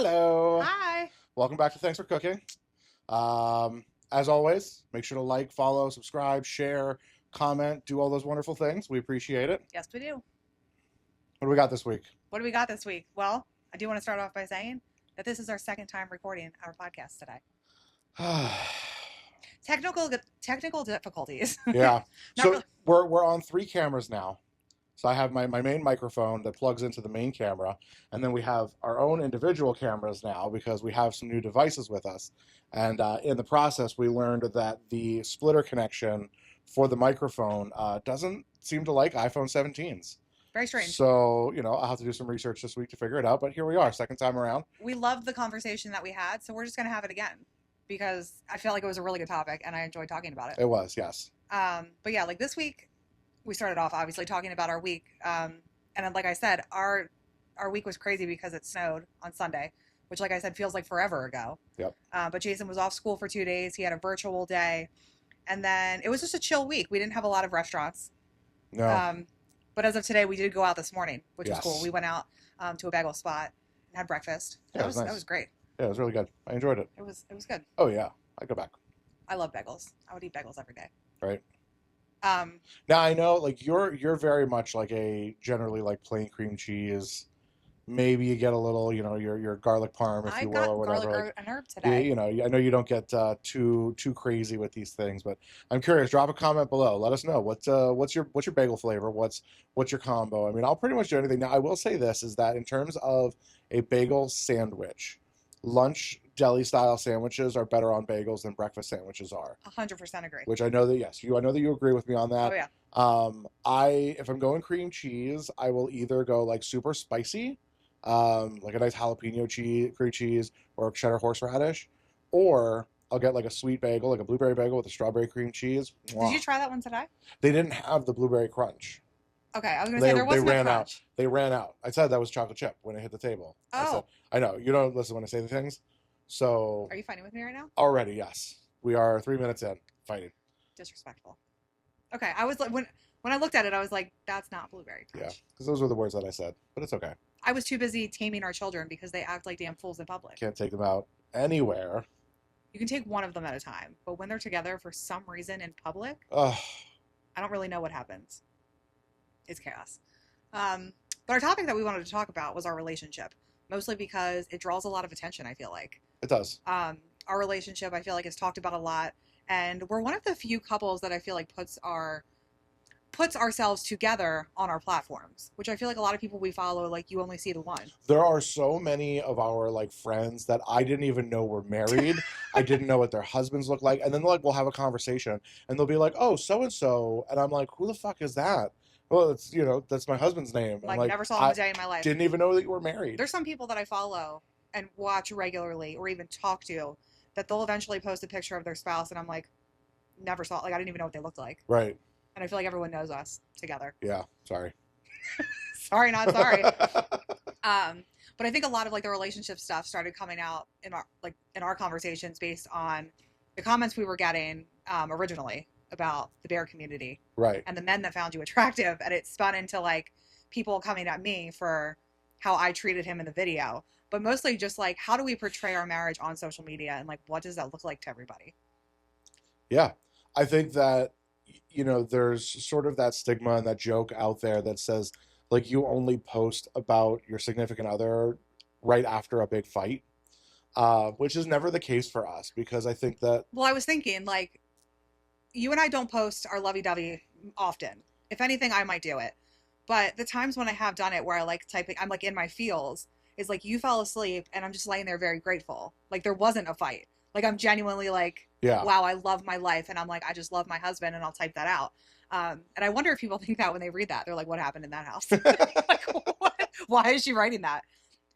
Hello. Hi. Welcome back to Thanks for Cooking. As always, make sure to like, follow, subscribe, share, comment, do all those wonderful things. We appreciate it. Yes, we do. What do we got this week? What do we got this week? Well, I do want to start off by saying that this is our second time recording our podcast today. Technical difficulties. Yeah. Not So really. we're on 3 cameras now. So I have my main microphone that plugs into the main camera, and then we have our own individual cameras now because we have some new devices with us. And in the process, we learned that the splitter connection for the microphone doesn't seem to like iPhone 17s. Very strange. So, I'll have to do some research this week to figure it out, but here we are, second time around. We loved the conversation that we had, so we're just going to have it again because I feel like it was a really good topic and I enjoyed talking about it. It was, yes. But yeah, like this week, we started off obviously talking about our week. And then, like I said, our week was crazy because it snowed on Sunday, which, like I said, feels like forever ago. Yep. But Jason was off school for 2 days. He had a virtual day. And then it was just a chill week. We didn't have a lot of restaurants. No. But as of today, we did go out this morning, which was Yes. cool. We went out to a bagel spot and had breakfast. Yeah, it was nice. That was great. Yeah, it was really good. I enjoyed it. It was good. Oh, yeah. I'd go back. I love bagels. I would eat bagels every day. Right. Um, Now I know, like you're very much like a generally like plain cream cheese. Maybe you get a little, your garlic parm, if I you will, got or whatever. garlic and herb Yeah, today. I know you don't get too crazy with these things, but I'm curious. Drop a comment below. Let us know what's your bagel flavor. What's your combo? I mean, I'll pretty much do anything. Now, I will say this is that in terms of a bagel sandwich, lunch deli style sandwiches are better on bagels than breakfast sandwiches are. 100% agree. Which I know that I know that you agree with me on that. Oh, yeah. If I'm going cream cheese, I will either go like super spicy, like a nice jalapeno cream cheese or cheddar horseradish, or I'll get like a sweet bagel, like a blueberry bagel with a strawberry cream cheese. Mwah. Did you try that one today? They didn't have the blueberry crunch. Okay, I was going to say there was no ran crunch. They ran out. I said that was chocolate chip when it hit the table. Oh. I know. You don't listen when I say the things. So. Are you fighting with me right now? Already, yes. We are 3 minutes in fighting. Disrespectful. Okay, I was like, when I looked at it, I was like, that's not blueberry crunch. Yeah, because those were the words that I said, but it's okay. I was too busy taming our children because they act like damn fools in public. Can't take them out anywhere. You can take one of them at a time, but when they're together for some reason in public, Ugh. I don't really know what happens. It's chaos. But our topic that we wanted to talk about was our relationship, mostly because it draws a lot of attention, I feel like. It does. Our relationship, I feel like, is talked about a lot, and we're one of the few couples that I feel like puts ourselves together on our platforms, which I feel like a lot of people we follow, like, you only see the one. There are so many of our like friends that I didn't even know were married. I didn't know what their husbands look like, and then like we'll have a conversation, and they'll be like, "Oh, so and so," and I'm like, "Who the fuck is that?" Well, it's that's my husband's name. Like, I'm never saw him a day in my life. Didn't even know that you were married. There's some people that I follow and watch regularly, or even talk to, that they'll eventually post a picture of their spouse, and I'm like, never saw. Like, I didn't even know what they looked like. Right. And I feel like everyone knows us together. Yeah. Sorry. Sorry, not sorry. But I think a lot of like the relationship stuff started coming out in our conversations based on the comments we were getting originally about the bear community, right, and the men that found you attractive, and it spun into like people coming at me for how I treated him in the video, but mostly just like, how do we portray our marriage on social media, and like, what does that look like to everybody? Yeah, I think that there's sort of that stigma and that joke out there that says like you only post about your significant other right after a big fight, which is never the case for us, because I think that, well, I was thinking, like, you and I don't post our lovey-dovey often. If anything, I might do it, but the times when I have done it where I like typing, I'm like in my feels, is like you fell asleep and I'm just laying there very grateful, like there wasn't a fight, like I'm genuinely like, yeah, wow, I love my life, and I'm like, I just love my husband, and I'll type that out. And I wonder if people think that when they read that, they're like, what happened in that house? Like, what? Why is she writing that?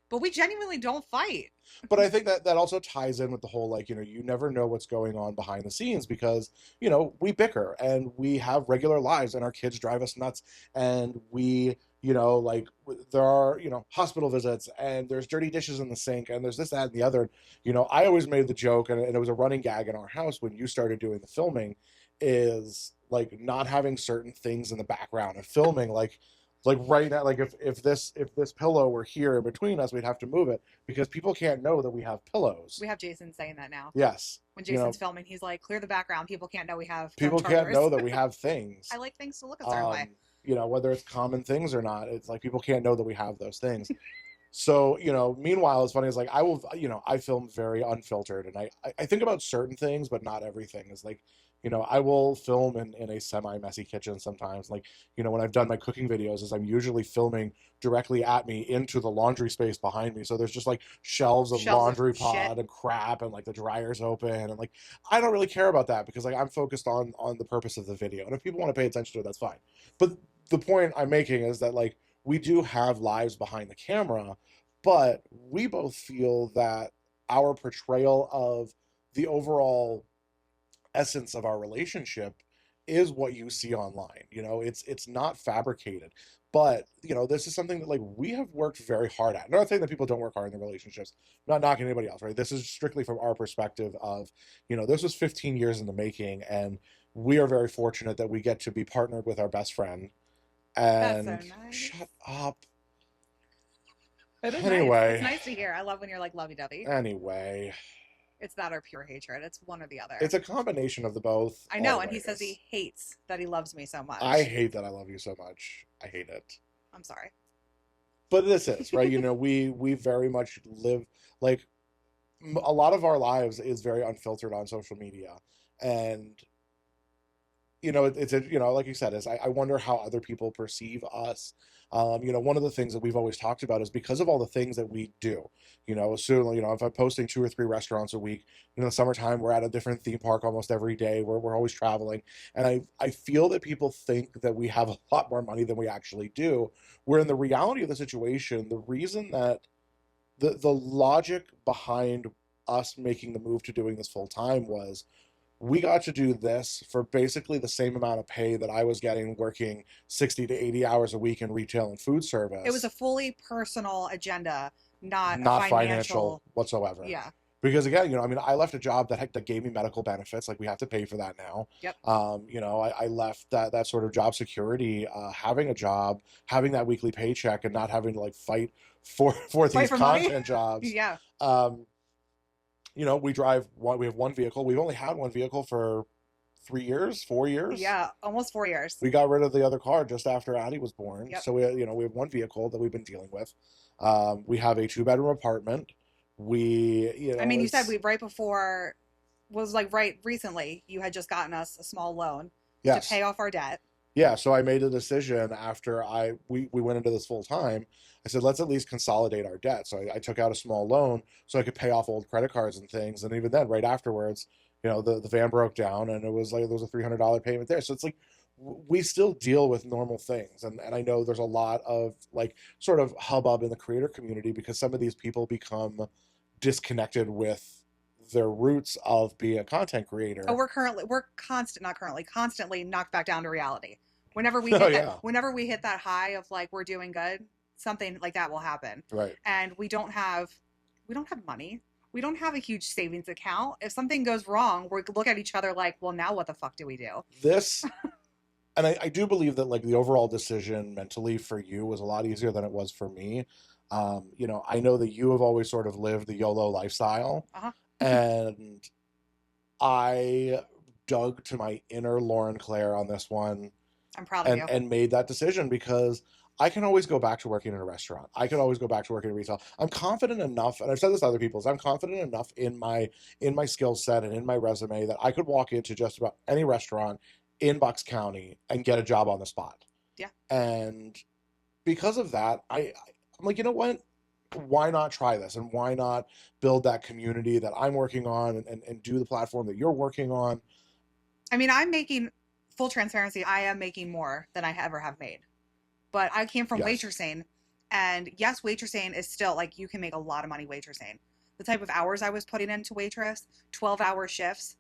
But we genuinely don't fight. But I think that also ties in with the whole, like, you never know what's going on behind the scenes, because, we bicker and we have regular lives and our kids drive us nuts, and we, like, there are, hospital visits, and there's dirty dishes in the sink, and there's this, that, and the other. I always made the joke, and it was a running gag in our house when you started doing the filming, is like not having certain things in the background and filming, like Like right now, like if this pillow were here in between us, we'd have to move it because people can't know that we have pillows. We have Jason saying that now. Yes, When you Jason's know, filming, he's like, clear the background. People can't know we have phone people can't chargers. know that we have I things. like things to look a certain way. Um, whether it's common things or not, it's like people can't know that we have those things. So, meanwhile, as funny as like I will, I film very unfiltered, and I think about certain things, but not everything. Is like, I will film in a semi messy kitchen sometimes. Like, when I've done my cooking videos, is I'm usually filming directly at me into the laundry space behind me. So there's just like shelves of Shelves of laundry shit. pod and crap, and like the dryer's open, and like I don't really care about that because like I'm focused on the purpose of the video, and if people want to pay attention to it, that's fine. But the point I'm making is that like we do have lives behind the camera, but we both feel that our portrayal of the overall essence of our relationship is what you see online. It's not fabricated. But this is something that like we have worked very hard at. Another thing that people don't work hard in their relationships. I'm not knocking anybody else, right? This is strictly from our perspective of, this was 15 years in the making, and we are very fortunate that we get to be partnered with our best friend. That's so And nice. shut up. It is nice. It's Anyway, nice to hear. I love when you're like lovey dovey. anyway, It's that or pure hatred. It's one or the other. it's a combination of the both. I know, and he says Always. he hates that he loves me so I much. hate that I love you so much. I hate it. I'm sorry. But this is right. We very much live like a lot of our lives is very unfiltered on social media, and it's like you said, is I wonder how other people perceive us. One of the things that we've always talked about is because of all the things that we do. So if I'm posting 2 or 3 restaurants a week, in the summertime we're at a different theme park almost every day. We're always traveling, and I feel that people think that we have a lot more money than we actually do. Where in the reality of the situation, the reason that the logic behind us making the move to doing this full time was we got to do this for basically the same amount of pay that I was getting working 60 to 80 hours a week in retail and food It was a service. fully personal agenda, not a Not financial financial. whatsoever. Yeah. Because again, I left a job that gave me medical benefits. Like we have to pay for that now. Yep. I left that sort of job security, having a job, having that weekly paycheck, and not having to like fight for Fight these for money. content jobs. Yeah. Um, we have one vehicle. We've only had one vehicle for 3 years, 4 years. Yeah. Almost 4 years. We got rid of the other car just after Addie was born. Yep. So we have one vehicle that we've been dealing with. We have a 2 bedroom apartment. I mean, you said we right before was like right recently. You had just gotten us a small loan to yes. pay off our debt. Yeah, so I made a decision after we went into this full time. I said, let's at least consolidate our debt. So I took out a small loan so I could pay off old credit cards and things. And even then, right afterwards, the van broke down, and it was like there was a $300 payment there. So it's like we still deal with normal things. And I know there's a lot of like sort of hubbub in the creator community because some of these people become disconnected with their roots of being a content creator. Oh, constantly knocked back down to reality. Whenever we Oh hit that, yeah, whenever we hit that high of like we're doing good, something like that will happen. right. And we don't have money. We don't have a huge savings account. If something goes wrong, we look at each other like, well, now what the fuck do we do? This and I do believe that like the overall decision mentally for you was a lot easier than it was for me. I know that you have always sort of lived the YOLO lifestyle, Uh-huh. and I dug to my inner Lauren Claire on this one I'm proud of you. and made that decision because I can always go back to working in a restaurant. I can always go back to working in retail. I'm confident enough, and I've said this to other people, is I'm confident enough in my skill set and in my resume that I could walk into just about any restaurant in Bucks County and get a job on the spot. Yeah. And because of that, I'm like, you know what? Why not try this? And why not build that community that I'm working on and do the platform that you're working on? I mean, I'm making full transparency. I am making more than I ever have made. But I came from Yes. waitressing, and yes, waitressing is still like you can make a lot of money waitressing. The type of hours I was putting into waitress, 12-hour shifts,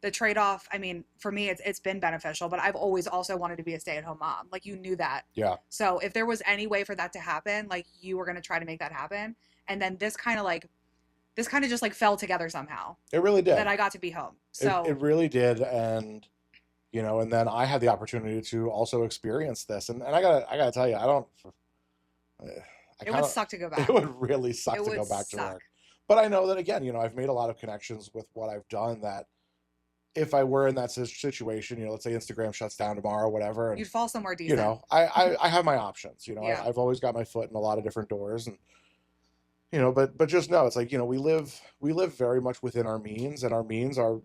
the trade-off, I mean, for me it's been beneficial, but I've always also wanted to be a stay-at-home mom. Like you knew that. Yeah. So if there was any way for that to happen, like you were going to try to make that happen. And then this kind of just like fell together somehow. It really did. That I got to be home. So it really did. And And then I had the opportunity to also experience this. And I gotta tell you, I It kind would of, suck to go it back. would really suck It to would go back to suck. work. But I know that again, I've made a lot of connections with what I've done that if I were in that situation, let's say Instagram shuts down tomorrow, whatever, and You'd fall somewhere decent. I have my options. Yeah. I've always got my foot in a lot of different doors, and but just know it's like we live very much within our means, and our means are,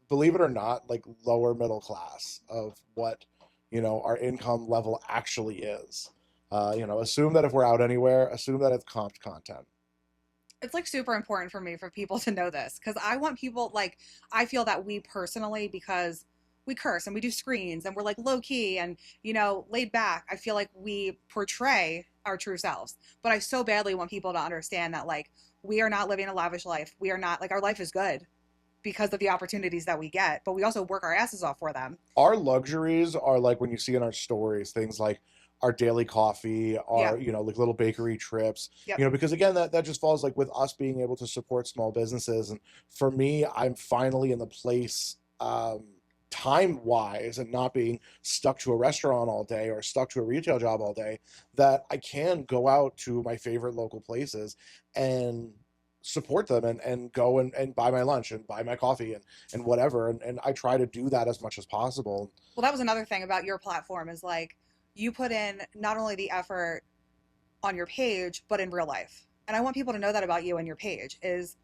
believe it or not, like lower middle class of what our income level actually is. Assume that if we're out anywhere, assume that it's comped content. It's like super important for me for people to know this because I want people like I feel that we personally because we curse and we do screens and we're like low key and laid back. I feel like we portray our true selves, but I so badly want people to understand that like we are not living a lavish life. We are not like our life is good because of the opportunities that we get, but we also work our asses off for them. Our luxuries are like when you see in our stories things like our daily coffee, Yeah. our like little bakery trips, Yep. because again that just falls like with us being able to support small businesses. And for me, I'm finally in the place, time wise, and not being stuck to a restaurant all day or stuck to a retail job all day, that I can go out to my favorite local places and support them and go and buy my lunch and buy my coffee and whatever. And I try to do that as much as possible. Well, that was another thing about your platform is like you put in not only the effort on your page, but in real life. And I want people to know that about you and your page is,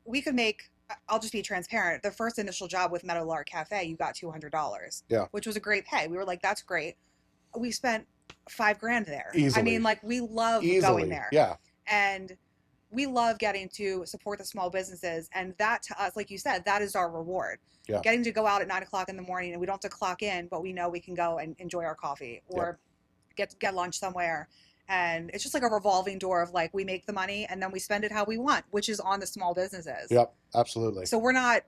we could make, I'll just be transparent. The first initial job with Meadowlark Cafe, you got $200, Yeah. which was a great pay. We were like, that's great. We spent 5 grand there. I Easily. mean, like we love going Easily. there. Yeah. And we love getting to support the small businesses. And that to us, like you said, that is our reward. Yeah. Getting to go out at 9 o'clock in the morning and we don't have to clock in, but we know we can go and enjoy our coffee or get lunch somewhere. And it's just like a revolving door of like we make the money and then we spend it how we want, which is on the small businesses. Yep. Absolutely. So we're not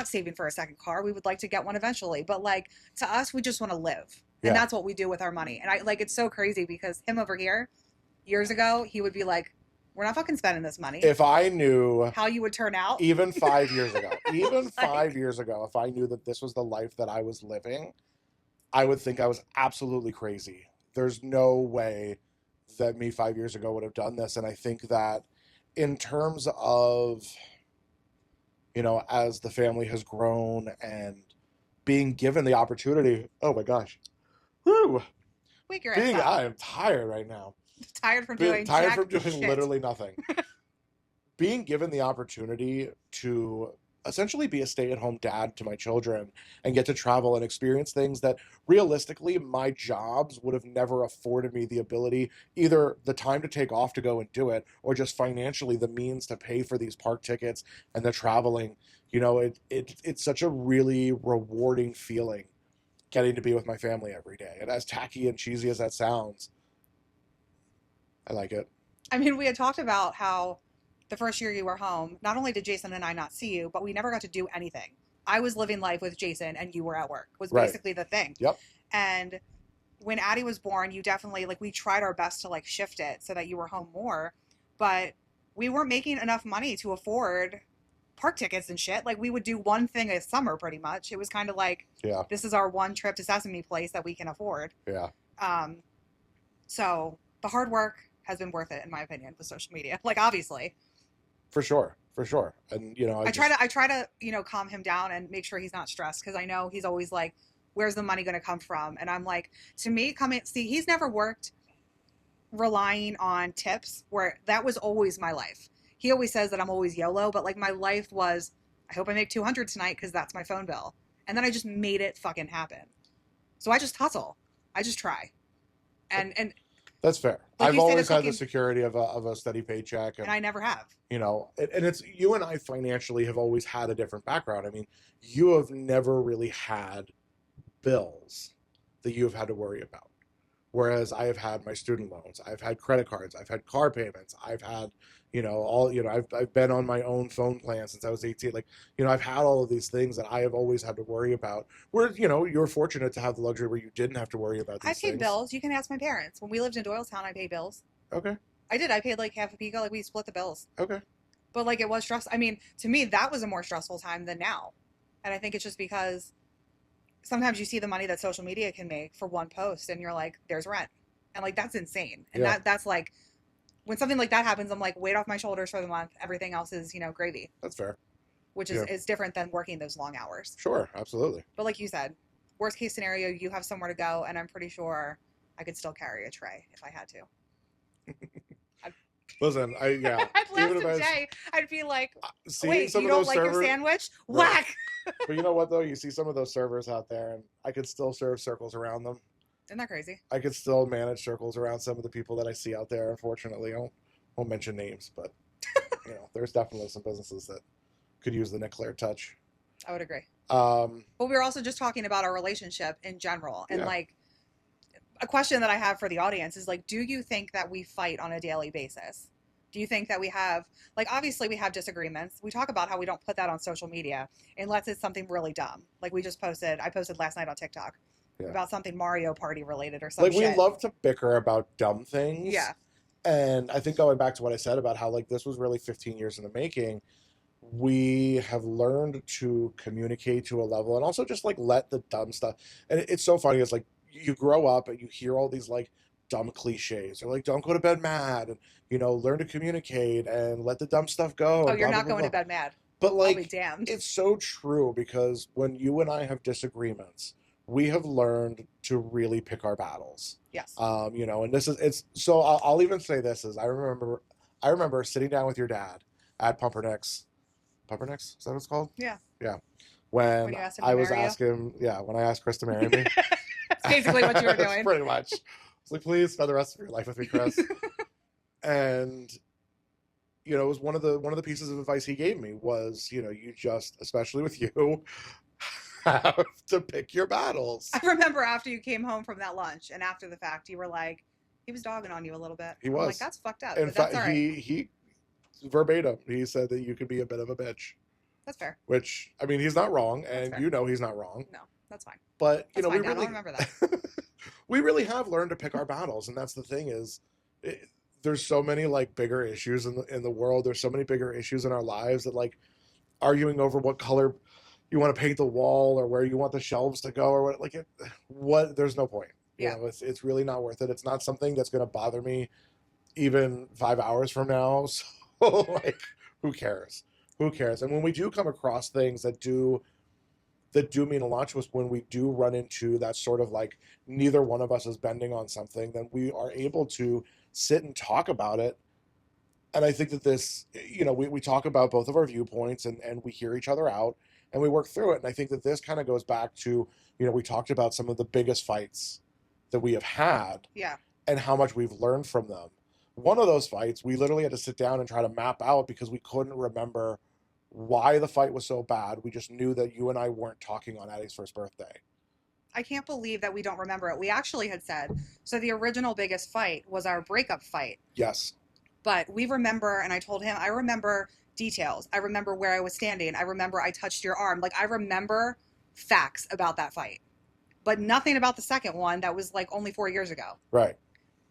saving for a second car. We would like to get one eventually, but like to us, we just want to live. And that's what we do with our money. And I like it's so crazy because him over here years ago, he would be like, we're not fucking spending this money. If I knew how you would turn out, even 5 years ago, even like, 5 years ago, if I knew that this was the life that I was living, I would think I was absolutely crazy. There's no way that me 5 years ago would have done this. And I think that in terms of, as the family has grown and being given the opportunity, oh my gosh, whoo, wake your ass up. I am tired right now. Tired from doing literally nothing. Being given the opportunity to essentially be a stay-at-home dad to my children and get to travel and experience things that realistically my jobs would have never afforded me the ability, either the time to take off to go and do it or just financially the means to pay for these park tickets and the traveling. It's such a really rewarding feeling getting to be with my family every day. And as tacky and cheesy as that sounds, I like it. I mean, we had talked about how the first year you were home, not only did Jason and I not see you, but we never got to do anything. I was living life with Jason and you were at work was basically the thing. Yep. And when Addie was born, you definitely like we tried our best to like shift it so that you were home more, but we weren't making enough money to afford park tickets and shit. Like we would do one thing a summer pretty much. It was kind of like this is our one trip to Sesame Place that we can afford. Yeah. So the hard work has been worth it in my opinion with social media. Like obviously. For sure. And I try to calm him down and make sure he's not stressed because I know he's always like, where's the money going to come from? And I'm like, to me, he's never worked relying on tips where that was always my life. He always says that I'm always YOLO, but like my life was, I hope I make 200 tonight because that's my phone bill. And then I just made it fucking happen. So I just hustle. I just try. And that's fair. Like I've always had the security of a steady paycheck. And I never have. And it's you and I financially have always had a different background. I mean, you have never really had bills that you have had to worry about. Whereas I have had my student loans, I've had credit cards, I've had car payments, I've had, I've been on my own phone plan since I was 18. Like, I've had all of these things that I have always had to worry about. Where, you're fortunate to have the luxury where you didn't have to worry about these things. I paid bills. You can ask my parents. When we lived in Doylestown, I paid bills. Okay. I did. I paid like half a pico. Like we split the bills. Okay. But like it was stressful. I mean, to me, that was a more stressful time than now. And I think it's just because sometimes you see the money that social media can make for one post and you're like, there's rent. And like that's insane. And Yeah, that's like when something like that happens, I'm like, weight off my shoulders for the month. Everything else is, gravy, that's fair. which Yeah, is different than working those long hours. sure, absolutely. But like you said, worst case scenario, you have somewhere to go, and I'm pretty sure I could still carry a tray if I had to. I'd, Listen, yeah, I'd even last if a I day. I'd be like, seeing wait, some you of don't those like your servers, sandwich? right? Whack! But you know what though? You see some of those servers out there, and I could still serve circles around them. Isn't that crazy? I could still manage circles around some of the people that I see out there. Unfortunately, I won't mention names, but there's definitely some businesses that could use the Nick Claire touch. I would agree. Um, But we were also just talking about our relationship in general. And yeah, like a question that I have for the audience is like, do you think that we fight on a daily basis? Do you think that we have, like, obviously we have disagreements. We talk about how we don't put that on social media unless it's something really dumb. Like I posted last night on TikTok yeah. about something Mario Party related or some Like we shit. love to bicker about dumb things. Yeah. And I think going back to what I said about how like this was really 15 years in the making, we have learned to communicate to a level and also just like let the dumb stuff. And it's so funny. It's like you grow up and you hear all these like dumb cliches. They're like, don't go to bed mad, and learn to communicate and let the dumb stuff go. Oh, And you're blah, blah, not blah, going to blah. bed mad. But I'll be like, damned. it's so true because when you and I have disagreements, we have learned to really pick our battles. Yes. And this is it's so I'll even say this is I remember sitting down with your dad at Pumpernicks. Pumpernicks, is that what it's called? Yeah. Yeah. When When you asked him I to was marry you. asking, yeah, when I asked Chris to marry me. That's basically what you were That's doing. pretty much. I was like, please spend the rest of your life with me, Chris. And it was one of the pieces of advice he gave me was, you just, especially with you, have to pick your battles. I remember after you came home from that lunch and after the fact, you were like, he was dogging on you a little bit. He I'm was. like, that's fucked up. In But fact, that's all right. he verbatim, he said that you could be a bit of a bitch. That's fair. Which, I mean, he's not wrong, and fair. he's not wrong. No, that's fine. But That's we fine, Dad. really I'll remember that. we really have learned to pick our battles, and that's the thing is, there's so many like bigger issues in the world. There's so many bigger issues in our lives that like arguing over what color you want to paint the wall or where you want the shelves to go or what there's no point. Yeah. It's really not worth it. It's not something that's going to bother me even 5 hours from now. So like, who cares? Who cares? And when we do come across things that do mean a lot to us, when we do run into that sort of like neither one of us is bending on something, then we are able to sit and talk about it. And I think that this, we talk about both of our viewpoints and we hear each other out and we work through it. And I think that this kind of goes back to, we talked about some of the biggest fights that we have had. Yeah. And how much we've learned from them. One of those fights, we literally had to sit down and try to map out because we couldn't remember why the fight was so bad. We just knew that you and I weren't talking on Addie's first birthday. I can't believe that we don't remember it. We actually had said, so the original biggest fight was our breakup fight. Yes. But we remember, and I told him, I remember details. I remember where I was standing. I remember I touched your arm. Like, I remember facts about that fight. But nothing about the second one that was like only 4 years ago. Right.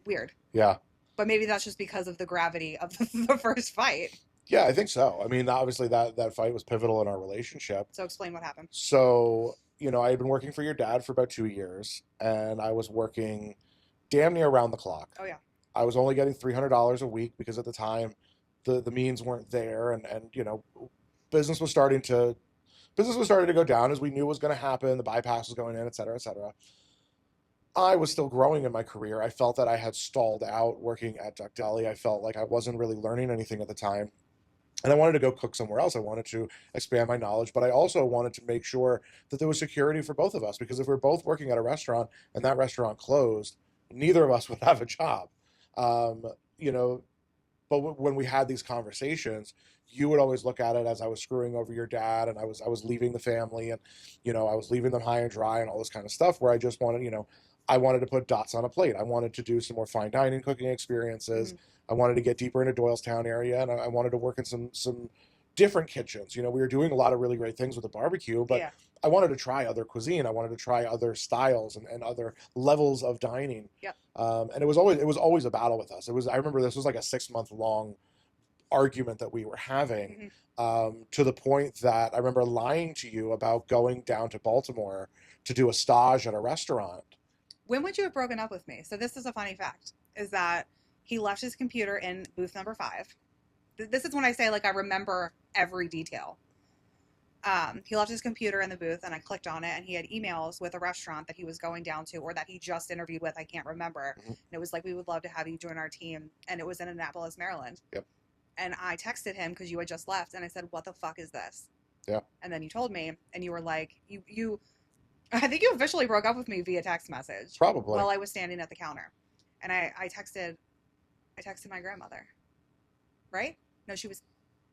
Weird. Yeah. But maybe that's just because of the gravity of the first fight. Yeah, I think so. I mean, obviously that fight was pivotal in our relationship. So explain what happened. So, I had been working for your dad for about 2 years, and I was working damn near around the clock. Oh, yeah. I was only getting $300 a week because at the time the means weren't there, and business was starting to go down as we knew was going to happen. The bypass was going in, et cetera, et cetera. I was still growing in my career. I felt that I had stalled out working at Duck Deli. I felt like I wasn't really learning anything at the time. And I wanted to go cook somewhere else. I wanted to expand my knowledge, but I also wanted to make sure that there was security for both of us, because if we're both working at a restaurant and that restaurant closed, neither of us would have a job. But when we had these conversations, you would always look at it as I was screwing over your dad, and I was leaving the family, and I was leaving them high and dry and all this kind of stuff, where I just wanted, I wanted to put dots on a plate. I wanted to do some more fine dining cooking experiences. Mm-hmm. I wanted to get deeper into Doylestown area, and I wanted to work in some different kitchens. We were doing a lot of really great things with the barbecue, but yeah. I wanted to try other cuisine. I wanted to try other styles and other levels of dining. Yep. And it was always a battle with us. I remember this was like a 6-month long argument that we were having, to the point that I remember lying to you about going down to Baltimore to do a stage at a restaurant. When would you have broken up with me? So this is a funny fact, is that he left his computer in booth number 5. This is when I say, like, I remember every detail. He left his computer in the booth, and I clicked on it, and he had emails with a restaurant that he was going down to, or that he just interviewed with. I can't remember. Mm-hmm. And it was like, we would love to have you join our team. And it was in Annapolis, Maryland. Yep. And I texted him because you had just left, and I said, what the fuck is this? Yeah. And then you told me, and you were like, I think you officially broke up with me via text message. Probably. While I was standing at the counter. And I texted my grandmother. Right?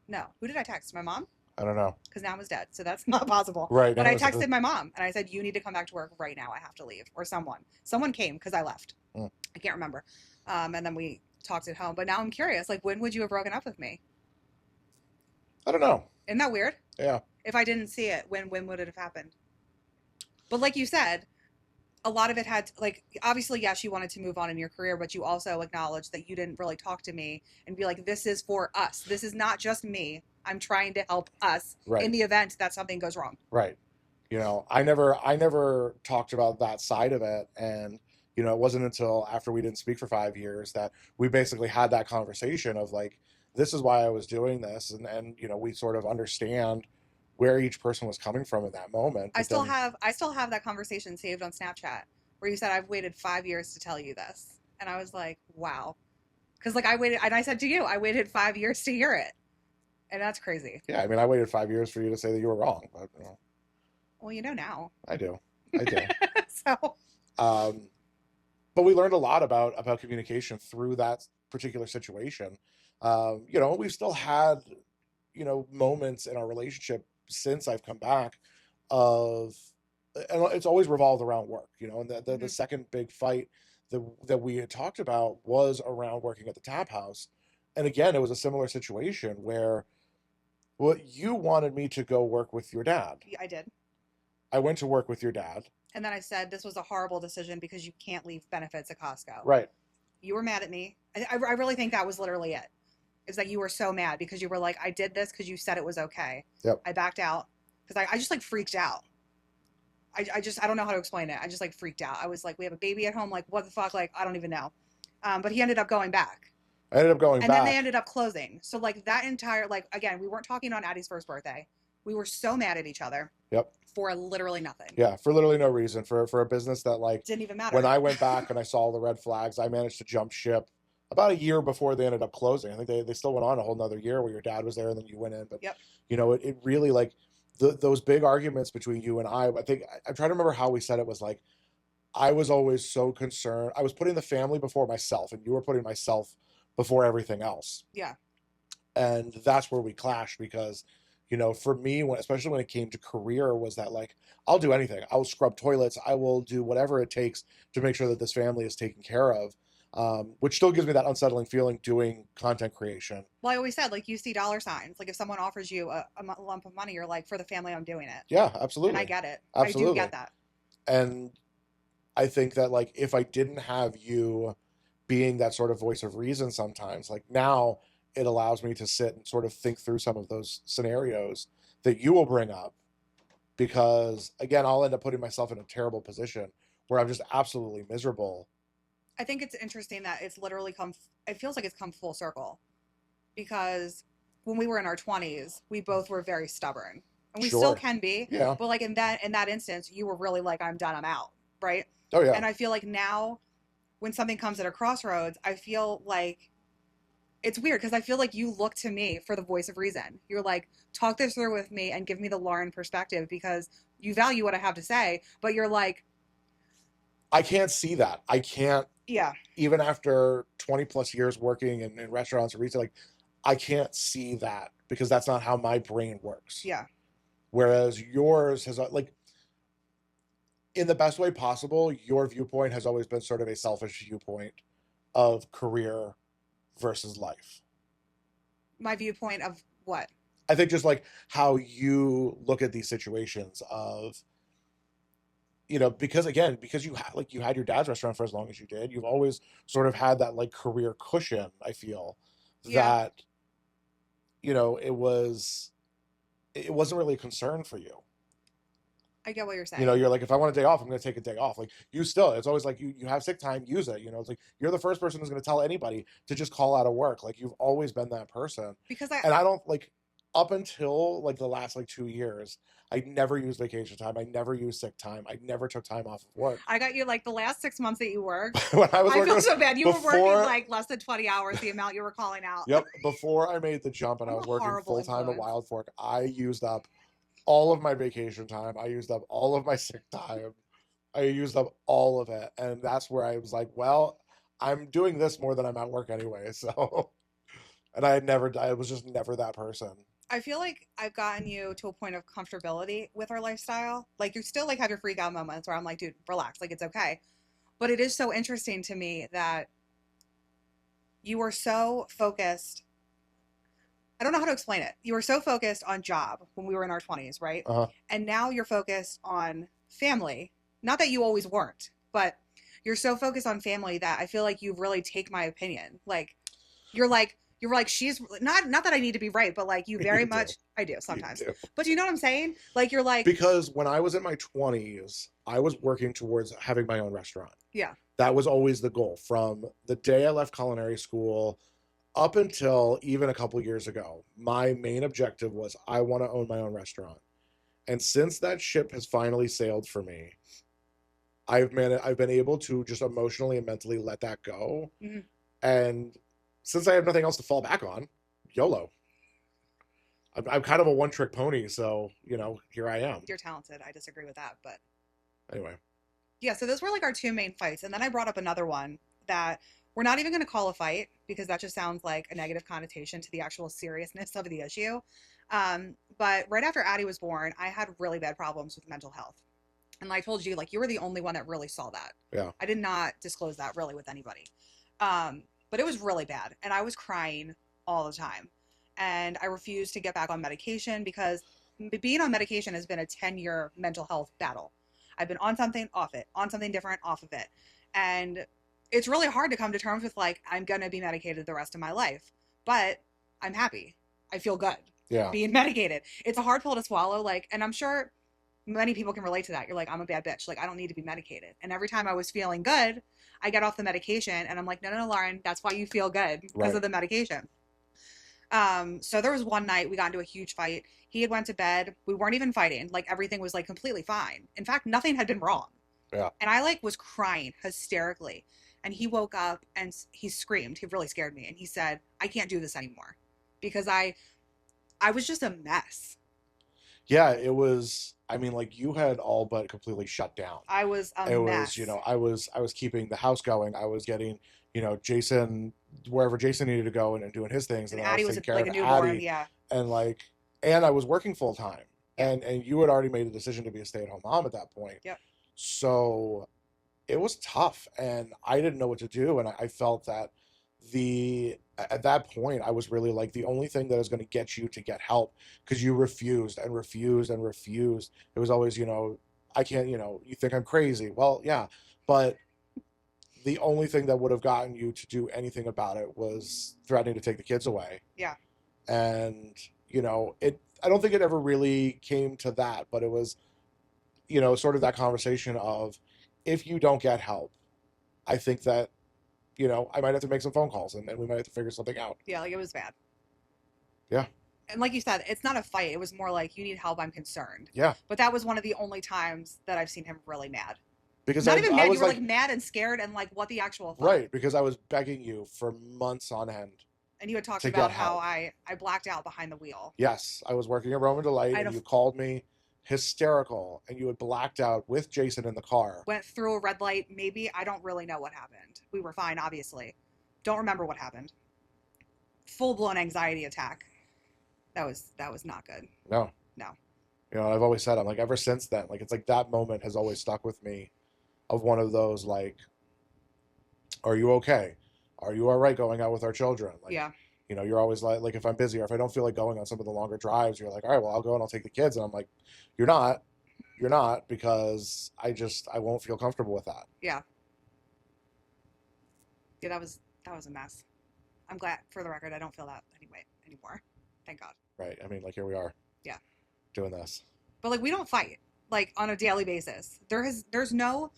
No. Who did I text? My mom? I don't know. Because now is dead, so that's not possible. Right. But I texted my mom, and I said, you need to come back to work right now. I have to leave. Or someone. Someone came because I left. I can't remember. And then we talked at home. But now I'm curious, like, when would you have broken up with me? I don't know. Isn't that weird? Yeah. If I didn't see it, when would it have happened? But like you said, a lot of it had, like, obviously, yes, you wanted to move on in your career, but you also acknowledged that you didn't really talk to me and be like, this is for us. This is not just me. I'm trying to help us in the event that something goes wrong. Right. You know, I never talked about that side of it. And, you know, it wasn't until after we didn't speak for 5 years that we basically had that conversation of like, this is why I was doing this. And you know, we sort of understand where each person was coming from in that moment. I still have that conversation saved on Snapchat where you said, I've waited 5 years to tell you this. And I was like, wow. Because like I waited, and I said to you, I waited 5 years to hear it. And that's crazy. Yeah, I mean, I waited 5 years for you to say that you were wrong. But, you know. Well, you know now. I do. So. But we learned a lot about communication through that particular situation. You know, we've still had, you know, moments in our relationship since I've come back of, and it's always revolved around work, you know, and the second big fight that we had talked about was around working at the tap house. And again, it was a similar situation where, well, you wanted me to go work with your dad. Yeah, I did. I went to work with your dad. And then I said, this was a horrible decision because you can't leave benefits at Costco. Right. You were mad at me. I really think that was literally it. Is that you were so mad because you were like, I did this because you said it was okay. Yep. I backed out because I just like freaked out. I don't know how to explain it. I just like freaked out. I was like, we have a baby at home. Like, what the fuck? Like, I don't even know. But he ended up going back. I ended up going back. And then they ended up closing. So like that entire, like, again, we weren't talking on Addie's first birthday. We were so mad at each other. Yep. For literally nothing. Yeah, for literally no reason. For a business that like didn't even matter. When I went back and I saw all the red flags, I managed to jump ship about a year before they ended up closing. I think they still went on a whole nother year where your dad was there and then you went in. But yep. You know, it really like those big arguments between you and I think I'm trying to remember how we said it was like, I was always so concerned. I was putting the family before myself and you were putting myself before everything else. Yeah. And that's where we clashed because, you know, for me, especially when it came to career, was that like, I'll do anything. I'll scrub toilets. I will do whatever it takes to make sure that this family is taken care of, which still gives me that unsettling feeling doing content creation. Well, I always said, like, you see dollar signs. Like, if someone offers you a lump of money, you're like, for the family, I'm doing it. Yeah, absolutely. And I get it. Absolutely. I do get that. And I think that, like, if I didn't have you being that sort of voice of reason sometimes, like now it allows me to sit and sort of think through some of those scenarios that you will bring up, because again, I'll end up putting myself in a terrible position where I'm just absolutely miserable. I think it's interesting that it's literally it feels like it's come full circle, because when we were in our 20s, we both were very stubborn, and we still can be. Yeah. But like in that instance, you were really like, I'm done, I'm out. Right. Oh yeah. And I feel like now when something comes at a crossroads, I feel like it's weird because I feel like you look to me for the voice of reason. You're like, talk this through with me and give me the Lauren perspective because you value what I have to say, but you're like, I can't see that. I can't. Yeah. Even after 20 plus years working in restaurants or retail, like, I can't see that because that's not how my brain works. Yeah. Whereas yours has, like, in the best way possible, your viewpoint has always been sort of a selfish viewpoint of career versus life. My viewpoint of what? I think just like how you look at these situations of, you know, because you had your dad's restaurant for as long as you did, you've always sort of had that like career cushion. I feel that, you know, it wasn't really a concern for you. I get what you're You know, saying. you're like, if I want a day off, I'm going to take a day off. Like, you still, it's always like, you have sick time, use it. You know, it's like, you're the first person who's going to tell anybody to just call out of work. Like, you've always been that person. Because I And I don't like, up until like the last like 2 years, I never used vacation time. I never used sick time. I never took time off of work. I got you like the last 6 months that you worked. When I was I feel working so bad. You were working before, like less than 20 hours, the amount you were calling out. yep, before I made the jump and I I'm was a working horrible full time at influence. Wild Fork, I used up all of my vacation time. I used up all of my sick time. I used up all of it. And that's where I was like, well, I'm doing this more than I'm at work anyway. So, and I was just never that person. I feel like I've gotten you to a point of comfortability with our lifestyle. Like you still like have your freak out moments where I'm like, dude, relax, like it's okay. But it is so interesting to me that you were so focused. I don't know how to explain it. You were so focused on job when we were in our 20s, right? Uh-huh. And now you're focused on family. Not that you always weren't, but you're so focused on family that I feel like you really take my opinion. You're like she's not that I need to be right, but like you very You do. much I do You sometimes. do. But do you know what I'm saying? Like you're like Because when I was in my 20s, I was working towards having my own restaurant. yeah. That was always the goal from the day I left culinary school up until even a couple years ago. My main objective was I want to own my own restaurant. And since that ship has finally sailed for me, I've been able to just emotionally and mentally let that go. Mm-hmm. And since I have nothing else to fall back on, YOLO. I'm kind of a one trick pony, so you know, here I am. You're talented. I disagree with that, but Anyway, yeah, so those were like our two main fights. And then I brought up another one that we're not even going to call a fight because that just sounds like a negative connotation to the actual seriousness of the issue. But right after Addie was born, I had really bad problems with mental health. And like I told you, like you were the only one that really saw that. yeah, I did not disclose that really with anybody. But it was really bad. And I was crying all the time. And I refused to get back on medication because being on medication has been a 10-year mental health battle. I've been on something, off it, on something different, off of it. And it's really hard to come to terms with like, I'm going to be medicated the rest of my life. But I'm happy. I feel good yeah, being medicated. It's a hard pill to swallow. Like, and I'm sure many people can relate to that. You're like, I'm a bad bitch. Like, I don't need to be medicated. And every time I was feeling good, I get off the medication and I'm like, no, Lauren, that's why you feel good because right. of the medication. So there was one night we got into a huge fight. He had went to bed. We weren't even fighting. Like everything was like completely fine. In fact, nothing had been wrong. Yeah. And I like was crying hysterically. And he woke up and he screamed. He really scared me. And he said, I can't do this anymore because I was just a mess. Yeah, it was. I mean, like you had all but completely shut down. I was a It mess. was, you know, I was keeping the house going. I was getting, you know, Jason wherever Jason needed to go and doing his things, And and then I Addie was was taking care like of a newborn. Addie, Yeah. and like, and I was working full time, Yeah. and you had already made a decision to be a stay at home mom at that point. Yep. So it was tough, and I didn't know what to do, and I felt that the at that point I was really like the only thing that is going to get you to get help because you refused and refused and refused. It was always, you know, I can't, you know, you think I'm crazy. Well, yeah, but the only thing that would have gotten you to do anything about it was threatening to take the kids away. Yeah. And, you know, I don't think it ever really came to that, but it was, you know, sort of that conversation of if you don't get help, I think that, you know, I might have to make some phone calls and we might have to figure something out. Yeah. Like it was bad. Yeah. And like you said, it's not a fight. It was more like, you need help. I'm concerned. Yeah. But that was one of the only times that I've seen him really mad. Because Not even I mad. was You were like mad and scared and like, what the actual fuck? right, because I was begging you for months on end. And you had talked to about get how help. I blacked out behind the wheel. Yes, I was working at Roman Delight, I had and a you called me hysterical, and you had blacked out with Jason in the car. Went through a red light. Maybe I don't really know what happened. We were fine, obviously. Don't remember what happened. Full blown anxiety attack. That was not good. No. No. You know, I've always said, I'm like, ever since then, like, it's like that moment has always stuck with me of one of those, like, are you okay? Are you all right going out with our children? Like, Yeah. you know, you're always like if I'm busy or if I don't feel like going on some of the longer drives, you're like, all right, well, I'll go and I'll take the kids. And I'm like, you're not because I won't feel comfortable with that. Yeah. Yeah, that was a mess. I'm glad, for the record, I don't feel that anymore. Thank God. Right. I mean, like, here we are. Yeah. Doing this. But like, we don't fight. like on a daily basis. There's no,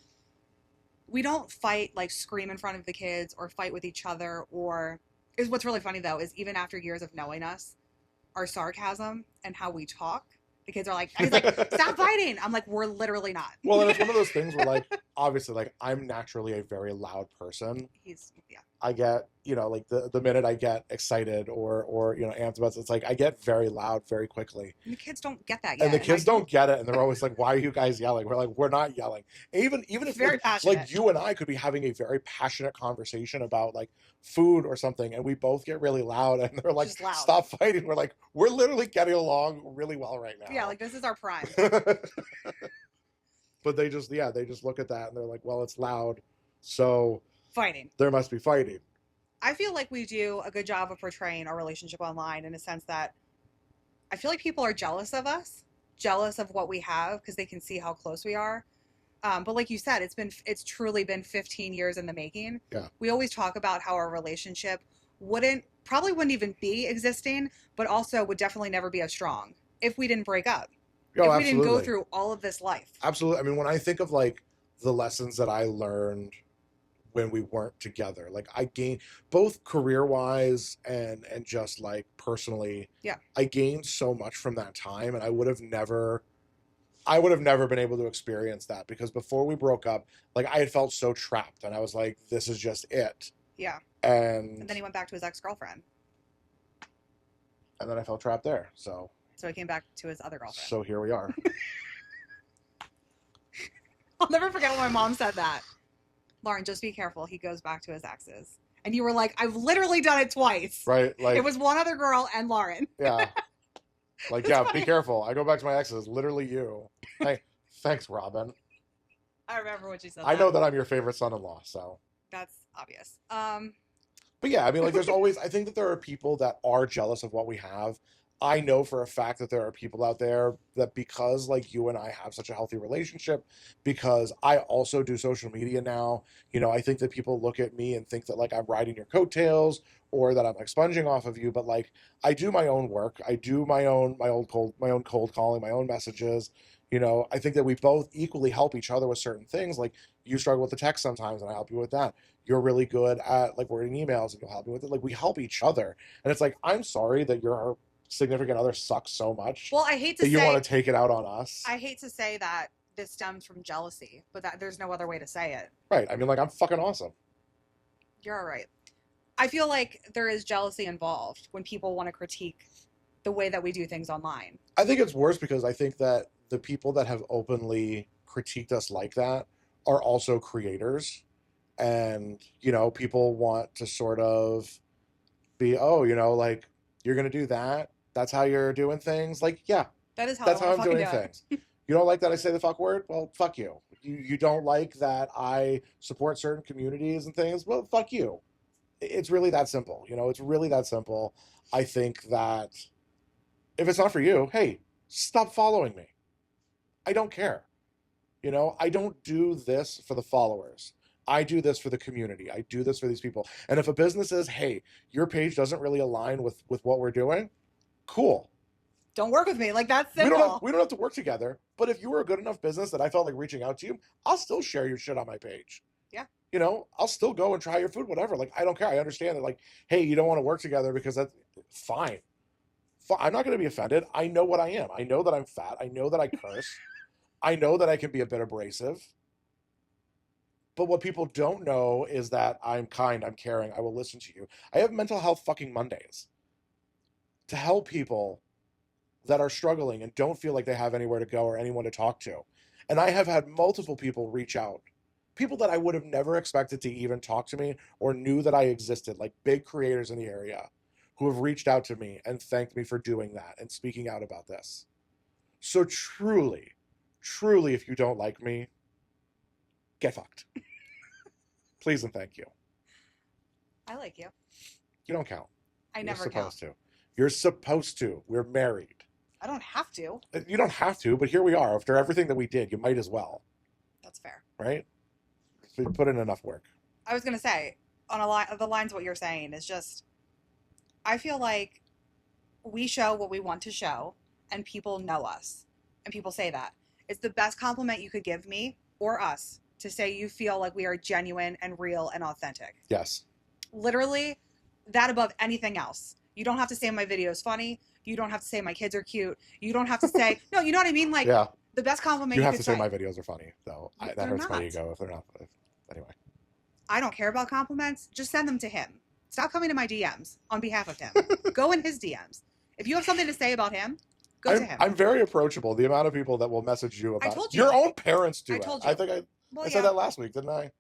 we don't fight, like scream in front of the kids or fight with each other, or is what's really funny though is even after years of knowing us, our sarcasm and how we talk, the kids are like, he's like, stop fighting. I'm like, we're literally not. Well, and it's one of those things where, like, obviously, like, I'm naturally a very loud person. He's, yeah. I get, like the minute I get excited or amped about it, it's like I get very loud very quickly. And the kids don't get that And yet. the kids don't get it, and they're always like, "Why are you guys yelling?" We're like, "We're not yelling." Even if Very like, passionate. you and I could be having a very passionate conversation about like food or something, and we both get really loud, and they're like, Just loud. "Stop fighting." We're like, "We're literally getting along really well right now." Yeah, like this is our prime. But they just look at that and they're like, "Well, it's loud, so Fighting. there must be fighting." I feel like we do a good job of portraying our relationship online in a sense that I feel like people are jealous of us, jealous of what we have because they can see how close we are. But like you said, it's truly been 15 years in the making. Yeah. We always talk about how our relationship probably wouldn't even be existing, but also would definitely never be as strong if we didn't break up. Oh, if we didn't go absolutely. through all of this life. Absolutely. I mean, when I think of like the lessons that I learned when we weren't together, like I gained both career wise and just like personally. Yeah. I gained so much from that time, and I would have never been able to experience that because before we broke up, like I had felt so trapped, and I was like, this is just it. Yeah. And then he went back to his ex-girlfriend. And then I felt trapped there. So he came back to his other girlfriend. So here we are. I'll never forget when my mom said that. Lauren, just be careful. He goes back to his exes. And you were like, I've literally done it twice. Right? Like it was one other girl and Lauren. Yeah. Like, It's yeah, funny. Be careful. I go back to my exes. Literally you. Hey, thanks, Robin. I remember what you said. I know that I'm your favorite son-in-law, so. That's obvious. But yeah, I mean, like, there's always, I think that there are people that are jealous of what we have. I know for a fact that there are people out there that because, like, you and I have such a healthy relationship, because I also do social media now, I think that people look at me and think that, like, I'm riding your coattails or that I'm expunging off of you. But, like, I do my own work. I do my own cold calling, my own messages. I think that we both equally help each other with certain things. Like, you struggle with the text sometimes, and I help you with that. You're really good at, like, wording emails, and you'll help me with it. Like, we help each other. And it's like, I'm sorry that your significant other sucks so much. Well, I hate to that you say want to take it out on us. I hate to say that this stems from jealousy, but that there's no other way to say it. Right. I mean, like, I'm fucking awesome. You're all right. I feel like there is jealousy involved when people want to critique the way that we do things online. I think it's worse because I think that the people that have openly critiqued us like that are also creators. And, people want to sort of be, like, you're going to do that? That's how you're doing things? Like, yeah. That is That's how I'm doing things. You don't like that I say the fuck word? Well, fuck you. You don't like that I support certain communities and things? Well, fuck you. It's really that simple. It's really that simple. I think that if it's not for you, hey, stop following me. I don't care. I don't do this for the followers. I do this for the community. I do this for these people. And if a business says, hey, your page doesn't really align with what we're doing, cool. Don't work with me. Like, that's simple. We don't have to work together. But if you were a good enough business that I felt like reaching out to you, I'll still share your shit on my page. Yeah. I'll still go and try your food, whatever. Like, I don't care. I understand that, like, hey, you don't want to work together because that's fine. I'm not going to be offended. I know what I am. I know that I'm fat. I know that I curse. I know that I can be a bit abrasive. But what people don't know is that I'm kind, I'm caring, I will listen to you. I have mental health fucking Mondays to help people that are struggling and don't feel like they have anywhere to go or anyone to talk to. And I have had multiple people reach out, people that I would have never expected to even talk to me or knew that I existed, like big creators in the area who have reached out to me and thanked me for doing that and speaking out about this. So truly, if you don't like me, get fucked. Please and thank you. I like you. You don't count. I never You're supposed count. to. You're supposed to. We're married. I don't have to. You don't have to, but here we are. After everything that we did, you might as well. That's fair. Right? So you put in enough work. I was going to say, on the lines of what you're saying is just, I feel like we show what we want to show, and people know us, and people say that. It's the best compliment you could give me or us to say you feel like we are genuine and real and authentic. Yes. Literally, that above anything else. You don't have to say my video is funny. You don't have to say my kids are cute. You don't have to say, no, you know what I mean? Like, Yeah. the best compliment You you have could to say my videos are funny, though. That They're hurts my not. ego if they're not. Anyway. I don't care about compliments. Just send them to him. Stop coming to my DMs on behalf of him. Go in his DMs. If you have something to say about him, go to him. I'm very approachable. The amount of people that will message you about I told you. Your own parents do I it. told you. I think I said that last week, didn't I?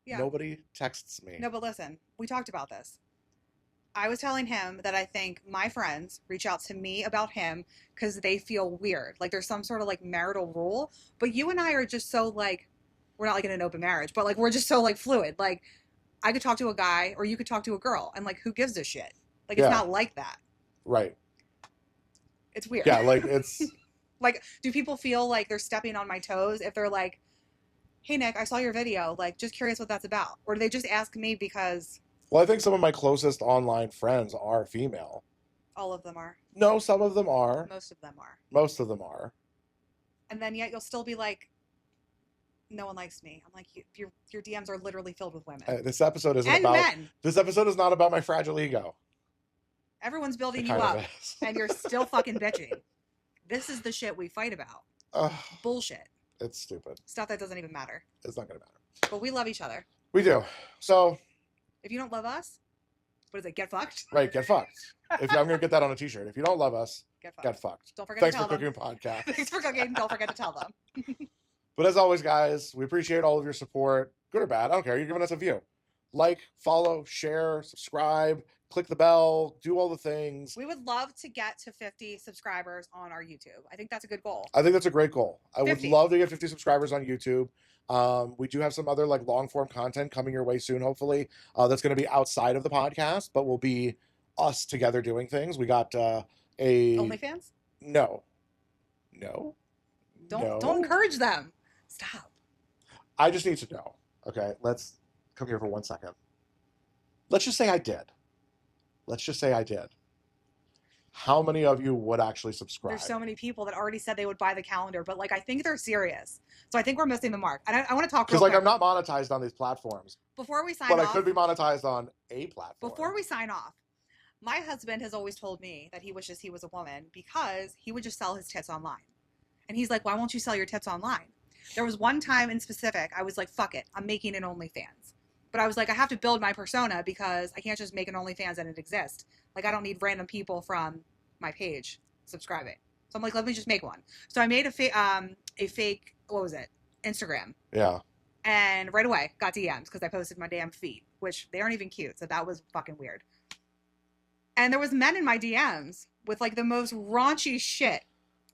Yeah. Nobody texts me. No, but listen, we talked about this. I was telling him that I think my friends reach out to me about him because they feel weird. Like there's some sort of like marital rule. But you and I are just so like, we're not like in an open marriage, but like we're just so like fluid. Like I could talk to a guy or you could talk to a girl and like who gives a shit? Like it's not like that. Right. It's weird. Yeah, like it's like, do people feel like they're stepping on my toes if they're like, hey Nick, I saw your video, like just curious what that's about? Or do they just ask me because Well, I think some of my closest online friends are female. all of them are? No, some of them are. Most of them are. Most of them are. And then yet you'll still be like, no one likes me. I'm like, your DMs are literally filled with women. This episode isn't and about men. This episode is not about my fragile ego. Everyone's building you up, and you're still fucking bitching. This is the shit we fight about. Bullshit. It's stupid. Stuff that doesn't even matter. It's not gonna matter. But we love each other. We do. So if you don't love us, what is it? Get fucked. Right. Get fucked. I'm gonna get that on a T-shirt. If you don't love us, get fucked. Don't forget. Thanks to tell for them. cooking podcast. Thanks for cooking. Don't forget to tell them. But as always, guys, we appreciate all of your support, good or bad. I don't care. You're giving us a view. Like, follow, share, subscribe, click the bell, do all the things. We would love to get to 50 subscribers on our YouTube. I think that's a good goal. I think that's a great goal. I 50. would love to get 50 subscribers on YouTube. We do have some other like long form content coming your way soon, hopefully. That's going to be outside of the podcast, but will be us together doing things. We got a OnlyFans? No. Don't encourage them. Stop. I just need to know. Okay, let's come here for 1 second. Let's just say I did. How many of you would actually subscribe? There's so many people that already said they would buy the calendar, but like I think they're serious. So I think we're missing the mark. And I want to talk because like I'm not monetized on these platforms. Before we sign off, but I could be monetized on a platform. Before we sign off, my husband has always told me that he wishes he was a woman because he would just sell his tits online. And he's like, why won't you sell your tits online? There was one time in specific, I was like, fuck it, I'm making an OnlyFans. But I was like, I have to build my persona because I can't just make an OnlyFans and it exists. Like, I don't need random people from my page subscribing. So I'm like, let me just make one. So I made a fake, what was it? Instagram. Yeah. And right away, got DMs because I posted my damn feet, which they aren't even cute. So that was fucking weird. And there was men in my DMs with like the most raunchy shit.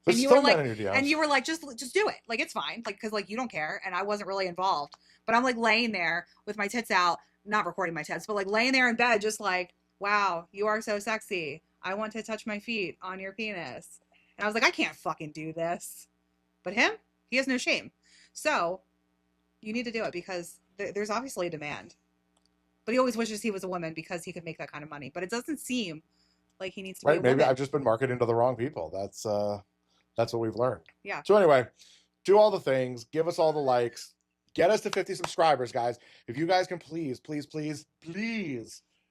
There's and you still were like, men in your DMs. And you were like, just do it. Like, it's fine. Like, cause like you don't care. And I wasn't really involved, but I'm like laying there with my tits out, not recording my tits, but like laying there in bed, just like, wow, you are so sexy. I want to touch my feet on your penis. And I was like, I can't fucking do this. But him, he has no shame. So you need to do it because there's obviously a demand. But he always wishes he was a woman because he could make that kind of money. But it doesn't seem like he needs to be a woman. Maybe I've just been marketing to the wrong people. That's what we've learned. Yeah. So anyway, do all the things. Give us all the likes. Get us to 50 subscribers, guys. If you guys can please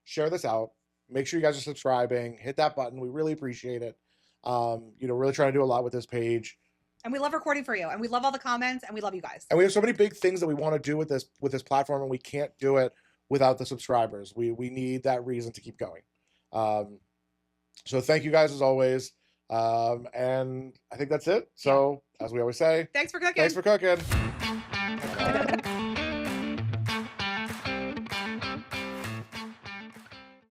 share this out. Make sure you guys are subscribing. Hit that button. We really appreciate it. Really trying to do a lot with this page. And we love recording for you. And we love all the comments. And we love you guys. And we have so many big things that we want to do with this platform, and we can't do it without the subscribers. We need that reason to keep going. So thank you guys as always. And I think that's it. So as we always say, thanks for cooking. Thanks for cooking.